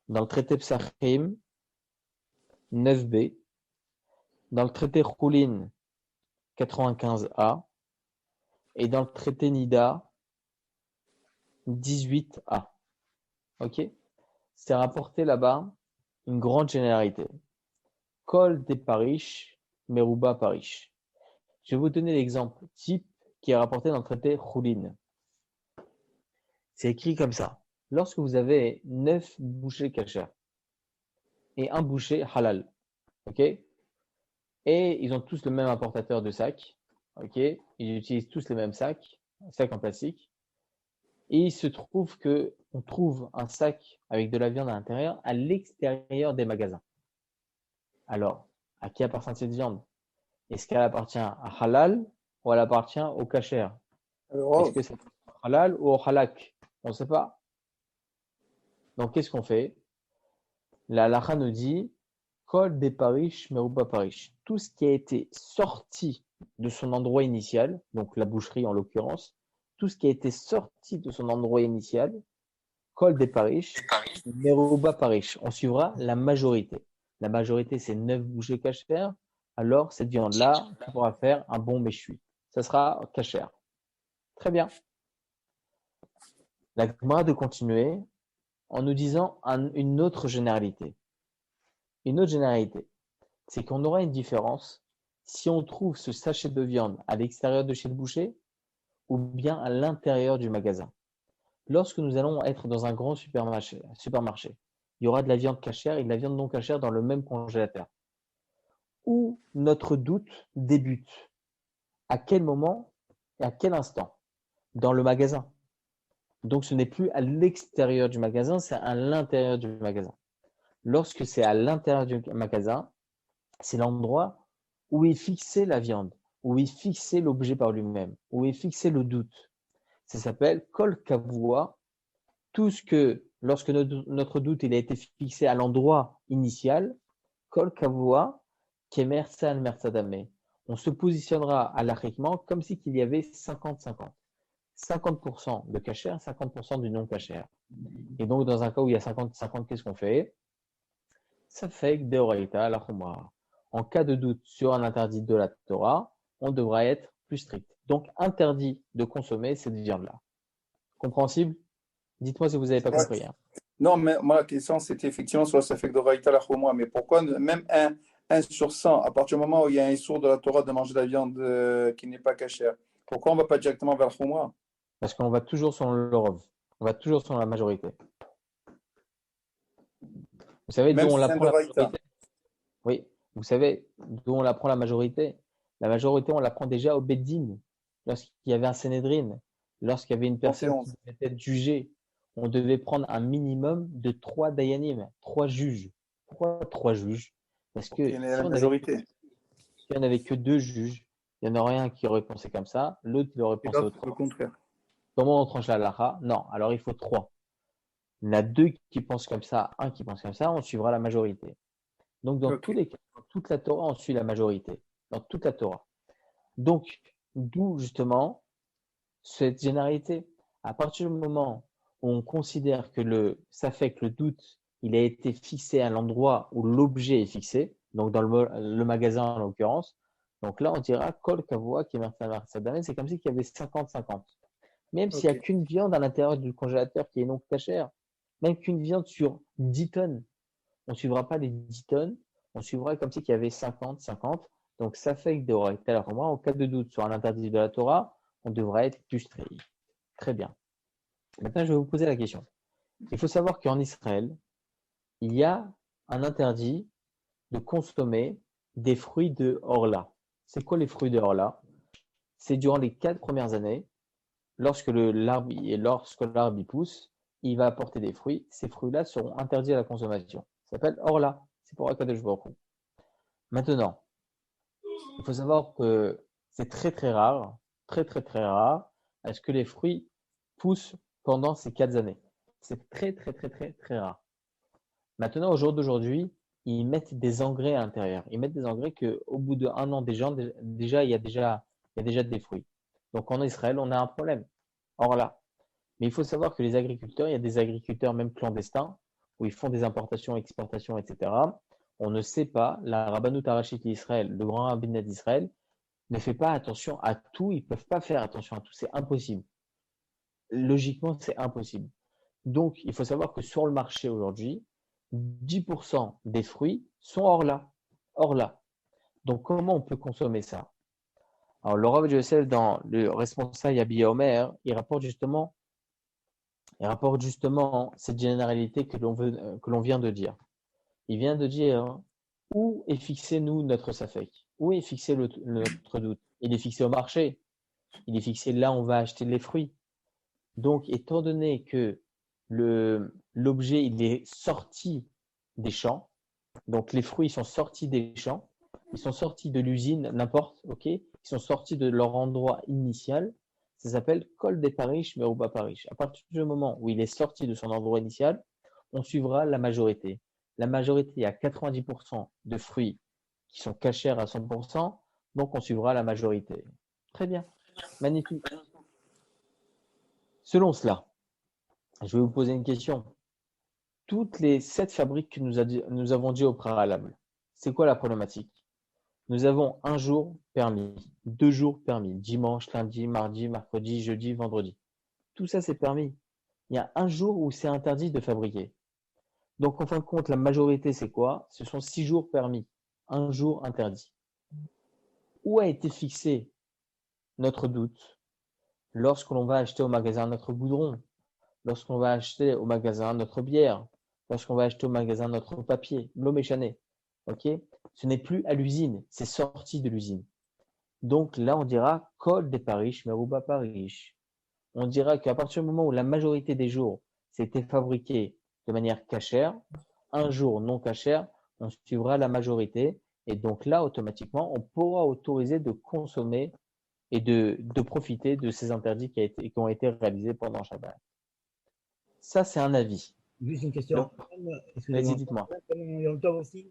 [SPEAKER 1] Dans le traité Psachim 9b. Dans le traité Choulin 95a. Et dans le traité Nida 18a. Ok? C'est rapporté là-bas une grande généralité. Kol des parish, Meruba parish. Je vais vous donner l'exemple type qui est rapporté dans le traité Choulin. C'est écrit comme ça. Lorsque vous avez 9 bouchers kasher et un boucher halal, ok? Et ils ont tous le même importateur de sac, ok? Ils utilisent tous les mêmes sacs en plastique. Et il se trouve que on trouve un sac avec de la viande à l'intérieur à l'extérieur des magasins. Alors, à qui appartient cette viande? Est-ce qu'elle appartient à halal ou elle appartient au kasher? Est-ce que c'est halal ou au halak? On ne sait pas. Donc, qu'est-ce qu'on fait? La halakha nous dit Kol des parish, meruba parish. Tout ce qui a été sorti de son endroit initial, donc la boucherie en l'occurrence, tout ce qui a été sorti de son endroit initial, Kol des parish, meruba parish. On suivra la majorité. La majorité, c'est 9 bouchées kasher. Alors, cette viande-là, on pourra faire un bon méchoui. Ça sera kasher. Très bien. La Gemara de continuer en nous disant une autre généralité. Une autre généralité, c'est qu'on aura une différence si on trouve ce sachet de viande à l'extérieur de chez le boucher ou bien à l'intérieur du magasin. Lorsque nous allons être dans un grand supermarché, il y aura de la viande cachère et de la viande non cachère dans le même congélateur. Où notre doute débute? À quel moment et à quel instant? Dans le magasin. Donc ce n'est plus à l'extérieur du magasin, c'est à l'intérieur du magasin. Lorsque c'est à l'intérieur du magasin, c'est l'endroit où est fixée la viande, où est fixé l'objet par lui-même, où est fixé le doute. Ça s'appelle kol kavua. Tout ce que, lorsque notre doute il a été fixé à l'endroit initial, kol kavua, kemer sal mersadame. On se positionnera alachiquement comme si qu'il y avait 50-50. 50% de kasher, 50% du non kasher. Et donc, dans un cas où il y a 50-50, qu'est-ce qu'on fait? Ça fait que deoraita la chumra. En cas de doute sur un interdit de la Torah, on devra être plus strict. Donc, interdit de consommer cette viande-là. Compréhensible? Dites-moi si vous n'avez pas compris. Hein.
[SPEAKER 2] Non, mais moi, la question, c'était effectivement sur le Safek d'Oraïta la Chouma. Mais pourquoi même 1 sur 100, à partir du moment où il y a un sourd de la Torah de manger de la viande qui n'est pas cachère, pourquoi on ne va pas directement vers la Chouma?
[SPEAKER 1] Parce qu'on va toujours sur le rov. On va toujours sur la majorité. Vous savez d'où on l'apprend la majorité? Oui, vous savez d'où on apprend la majorité? La majorité, on l'apprend déjà au Beddin. Lorsqu'il y avait un Sénédrine, lorsqu'il y avait une personne qui devait être jugée, on devait prendre un minimum de 3 dayanim, 3 juges. Pourquoi 3 juges? Parce que si on n'avait que 2 juges, il n'y en aurait un qui aurait pensé comme ça, l'autre il aurait pensé autrement.
[SPEAKER 2] Au contraire.
[SPEAKER 1] Comment on tranche la halakha? Non, alors il faut 3. Il y en a 2 qui pensent comme ça, un qui pense comme ça, on suivra la majorité. Donc, dans tous les cas, dans toute la Torah, on suit la majorité. Dans toute la Torah. Donc, d'où justement cette généralité. À partir du moment où on considère que ça fait que le doute, il a été fixé à l'endroit où l'objet est fixé, donc dans le magasin en l'occurrence, donc là, on dira Kol Kavua qui est c'est comme si il y avait 50-50. Même s'il n'y a qu'une viande à l'intérieur du congélateur qui est non cachère, même qu'une viande sur 10 tonnes, on ne suivra pas les 10 tonnes, on suivra comme si il y avait 50-50. Donc, ça fait que en cas de doute sur un interdit de la Torah, on devrait être plus strict. Très bien. Maintenant, je vais vous poser la question. Il faut savoir qu'en Israël, il y a un interdit de consommer des fruits de Orla. C'est quoi les fruits de Orla? C'est durant les 4 premières années, lorsque l'arbre pousse, il va apporter des fruits. Ces fruits-là seront interdits à la consommation. Ça s'appelle Orla. C'est pour Akadosh Baruch Hu. Maintenant, il faut savoir que c'est très très rare, très très très rare, à ce que les fruits poussent pendant ces 4 années. C'est très très très très très rare. Maintenant, au jour d'aujourd'hui, ils mettent des engrais à l'intérieur. Ils mettent des engrais qu'au bout d'1 an déjà, il y a déjà des fruits. Donc en Israël, on a un problème. Orla. Mais il faut savoir que les agriculteurs, il y a des agriculteurs même clandestins, où ils font des importations, exportations, etc. On ne sait pas, la Rabbanout Harashit d'Israël, le grand rabbinat d'Israël, ne fait pas attention à tout, ils ne peuvent pas faire attention à tout, c'est impossible. logiquement, c'est impossible. Donc, il faut savoir que sur le marché aujourd'hui, 10% des fruits sont hors là. Hors là. Donc, comment on peut consommer ça? Alors, le Rav Yosef, dans le responsable Yabi Omer, il rapporte justement cette généralité que l'on vient de dire. Il vient de dire où est fixé, nous, notre safek? Où est fixé notre doute? Il est fixé au marché. Il est fixé là où on va acheter les fruits. Donc, étant donné que l'objet il est sorti des champs, donc les fruits sont sortis des champs, ils sont sortis de l'usine, n'importe, ok, ils sont sortis de leur endroit initial. Ça s'appelle col des parish, merouba parish. À partir du moment où il est sorti de son endroit initial, on suivra la majorité. La majorité a 90% de fruits qui sont cachés à 100%, donc on suivra la majorité. Très bien, magnifique. Selon cela, je vais vous poser une question. Toutes les 7 fabriques que nous avons dit au préalable, c'est quoi la problématique? Nous avons un jour permis, 2 jours permis, dimanche, lundi, mardi, mercredi, jeudi, vendredi. Tout ça, c'est permis. Il y a un jour où c'est interdit de fabriquer. Donc, en fin de compte, la majorité, c'est quoi? Ce sont 6 jours permis, un jour interdit. Où a été fixé notre doute? Lorsque l'on va acheter au magasin notre goudron, lorsqu'on va acheter au magasin notre bière, lorsqu'on va acheter au magasin notre papier, l'eau méchanée. Ok? Ce n'est plus à l'usine, c'est sorti de l'usine. Donc là, on dira Kol des Parish, Meruba Parish. On dira qu'à partir du moment où la majorité des jours c'était fabriqué de manière cachère, un jour non cachère, on suivra la majorité. Et donc là, automatiquement, on pourra autoriser de consommer et de profiter de ces interdits qui ont été réalisés pendant Shabbat. Ça, c'est un avis.
[SPEAKER 3] Juste une question.
[SPEAKER 1] Donc, vas-y, dites-moi.
[SPEAKER 3] Yom Tov aussi,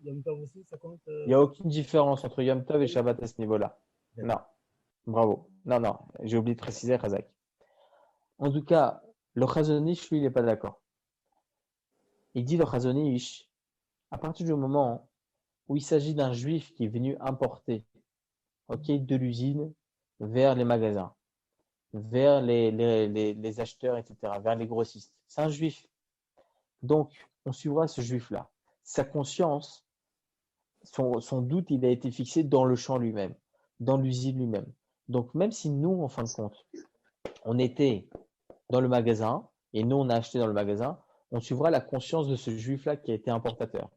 [SPEAKER 3] ça compte
[SPEAKER 1] Il n'y a aucune différence entre Yom Tov et Shabbat à ce niveau-là. Non. Bravo. Non, j'ai oublié de préciser, Razak. En tout cas, le Chazonish, lui, il n'est pas d'accord. Il dit le Chazonish, à partir du moment où il s'agit d'un juif qui est venu importer, de l'usine vers les magasins, vers les acheteurs, etc., vers les grossistes. C'est un juif. Donc, on suivra ce juif-là. Sa conscience, son doute, il a été fixé dans le champ lui-même, dans l'usine lui-même. Donc, même si nous, en fin de compte, on était dans le magasin et nous, on a acheté dans le magasin, on suivra la conscience de ce juif-là qui a été importateur.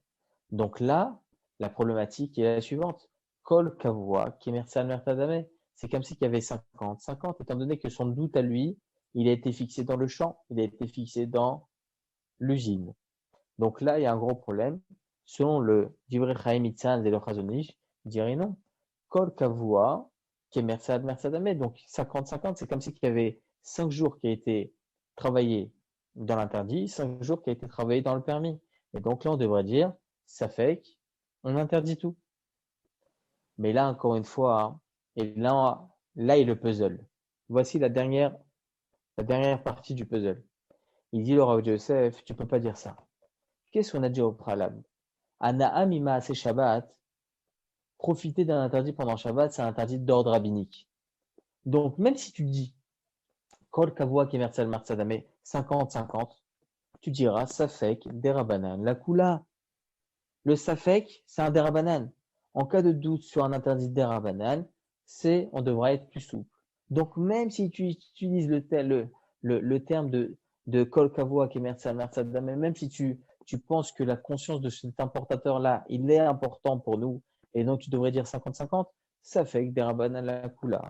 [SPEAKER 1] Donc là, la problématique est la suivante. Kol kavua, kemersan mertadame. C'est comme s'il y avait 50, étant donné que son doute à lui, il a été fixé dans le champ, il a été fixé dans l'usine. Donc là, il y a un gros problème. Selon le Divrei Chaim Itzan et le Chazonish, il dirait non. Kol kavua, kemersan mertadame. Donc 50, c'est comme s'il y avait 5 jours qui a été travaillé dans l'interdit, 5 jours qui a été travaillé dans le permis. Et donc là, on devrait dire, ça fait qu'on interdit tout. Mais là, encore une fois, et là est le puzzle. Voici la dernière partie du puzzle. Il dit le Rav Yosef, tu peux pas dire ça. Qu'est-ce qu'on a dit au préalable? Ana'am ima ase Shabbat, profiter d'un interdit pendant Shabbat, c'est un interdit d'ordre rabbinique. Donc, même si tu dis, Kol kavua kemertsal martzadame, 50, tu diras, safek, derabanan, la kula. Le safek, c'est un derabanan. En cas de doute sur un interdit derabanan, on devrait être plus souple. Donc, même si tu utilises le terme de kol kavua kemertsal martzadame, même si tu penses que la conscience de cet importateur-là, il est important pour nous, et donc tu devrais dire 50-50, safek, derabanan, la kula.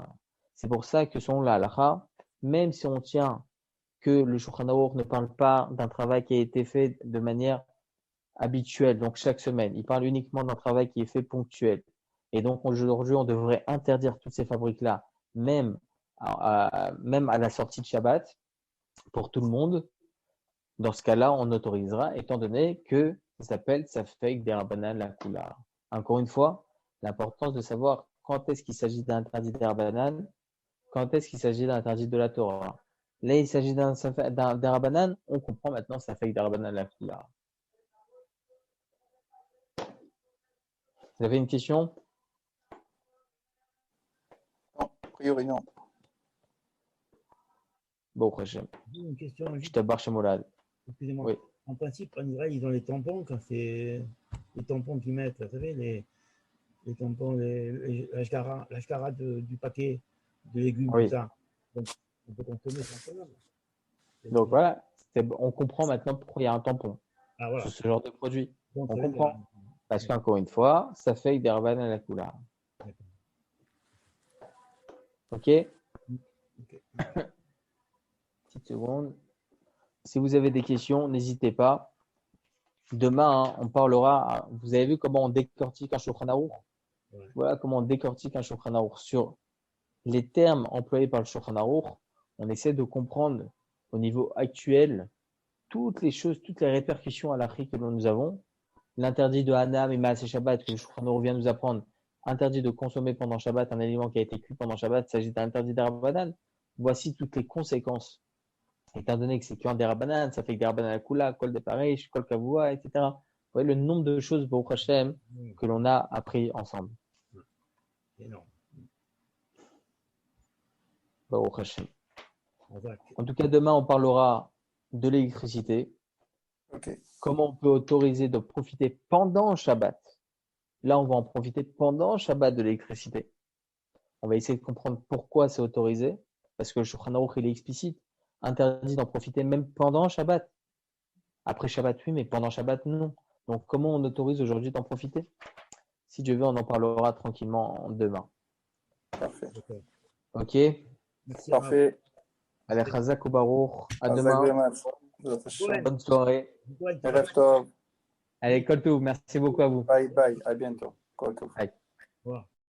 [SPEAKER 1] C'est pour ça que selon la halakha, même si on tient que le Shulchan Aruch ne parle pas d'un travail qui a été fait de manière habituelle, donc chaque semaine. Il parle uniquement d'un travail qui est fait ponctuel. Et donc aujourd'hui, on devrait interdire toutes ces fabriques-là, même à la sortie de Shabbat, pour tout le monde. Dans ce cas-là, on autorisera, étant donné que ça s'appelle Safek Derabanan la Kula. Encore une fois, l'importance de savoir quand est-ce qu'il s'agit d'un interdit Derabanan, quand est-ce qu'il s'agit d'un interdit de la Torah. Là, il s'agit d'un Derabanan, on comprend maintenant Safek Derabanan la Kula. Vous avez une question?
[SPEAKER 2] Non, a priori non.
[SPEAKER 1] Bon, Hashem.
[SPEAKER 3] Une question,
[SPEAKER 1] Je te barre chez Moulad.
[SPEAKER 3] excusez-moi.
[SPEAKER 1] Oui.
[SPEAKER 3] En principe, en Israël, ils ont les tampons quand c'est les tampons qu'ils mettent, vous savez, les tampons, l'ashkara du paquet de légumes,
[SPEAKER 1] Oui.
[SPEAKER 3] tout ça. Donc, on peut consommer sans problème.
[SPEAKER 1] Donc voilà, on comprend maintenant pourquoi il y a un tampon
[SPEAKER 3] Ah, voilà.
[SPEAKER 1] sur ce genre de produit.
[SPEAKER 3] Donc,
[SPEAKER 1] On
[SPEAKER 3] ça veut
[SPEAKER 1] comprend.
[SPEAKER 3] dire-
[SPEAKER 1] Parce qu'encore une fois, ça fait des rabbanan à la couleur. Ok?
[SPEAKER 3] Ok.
[SPEAKER 1] Petite seconde. Si vous avez des questions, n'hésitez pas. Demain, hein, on parlera. Vous avez vu comment on décortique un Shulchan Aruch?
[SPEAKER 3] Ouais.
[SPEAKER 1] Voilà comment on décortique un Shulchan Aruch. Sur les termes employés par le Shulchan Aruch, on essaie de comprendre au niveau actuel toutes les choses, toutes les répercussions à l'Afrique que nous avons. L'interdit de Hanam et Maaseh Shabbat que le Shulchan Aruch vient nous apprendre. Interdit de consommer pendant Shabbat un aliment qui a été cuit pendant Shabbat, il s'agit d'un interdit d'Arabanan. Voici toutes les conséquences. Étant donné que c'est qu'un des Rabbanan, ça fait que des Rabbanan à Kula, Kol de Paris, Kol Kavua, etc. Vous voyez le nombre de choses, Baruch Hashem, que l'on a appris ensemble.
[SPEAKER 3] Énorme.
[SPEAKER 1] Baruch Hashem.
[SPEAKER 3] Exact.
[SPEAKER 1] En tout cas, demain, on parlera de l'électricité.
[SPEAKER 2] Ok.
[SPEAKER 1] Comment on peut autoriser de profiter pendant Shabbat. Là, on va en profiter pendant Shabbat de l'électricité. On va essayer de comprendre pourquoi c'est autorisé. Parce que le Shulchan Aruch, il est explicite. Interdit d'en profiter même pendant Shabbat. Après Shabbat, oui, mais pendant Shabbat, non. Donc, comment on autorise aujourd'hui d'en profiter? Si Dieu veut, on en parlera tranquillement demain.
[SPEAKER 2] Parfait.
[SPEAKER 3] D'accord.
[SPEAKER 1] Ok?
[SPEAKER 3] Merci. Rav.
[SPEAKER 2] Parfait.
[SPEAKER 1] Allez, Chazak ou Baruch. À
[SPEAKER 2] Hazak
[SPEAKER 1] demain.
[SPEAKER 2] Bemat.
[SPEAKER 1] Bonne soirée.
[SPEAKER 3] Ouais,
[SPEAKER 2] Erev Tov.
[SPEAKER 1] Allez, Koltou, merci beaucoup à vous.
[SPEAKER 2] Bye bye. À bientôt. Kol Tov.
[SPEAKER 3] voilà.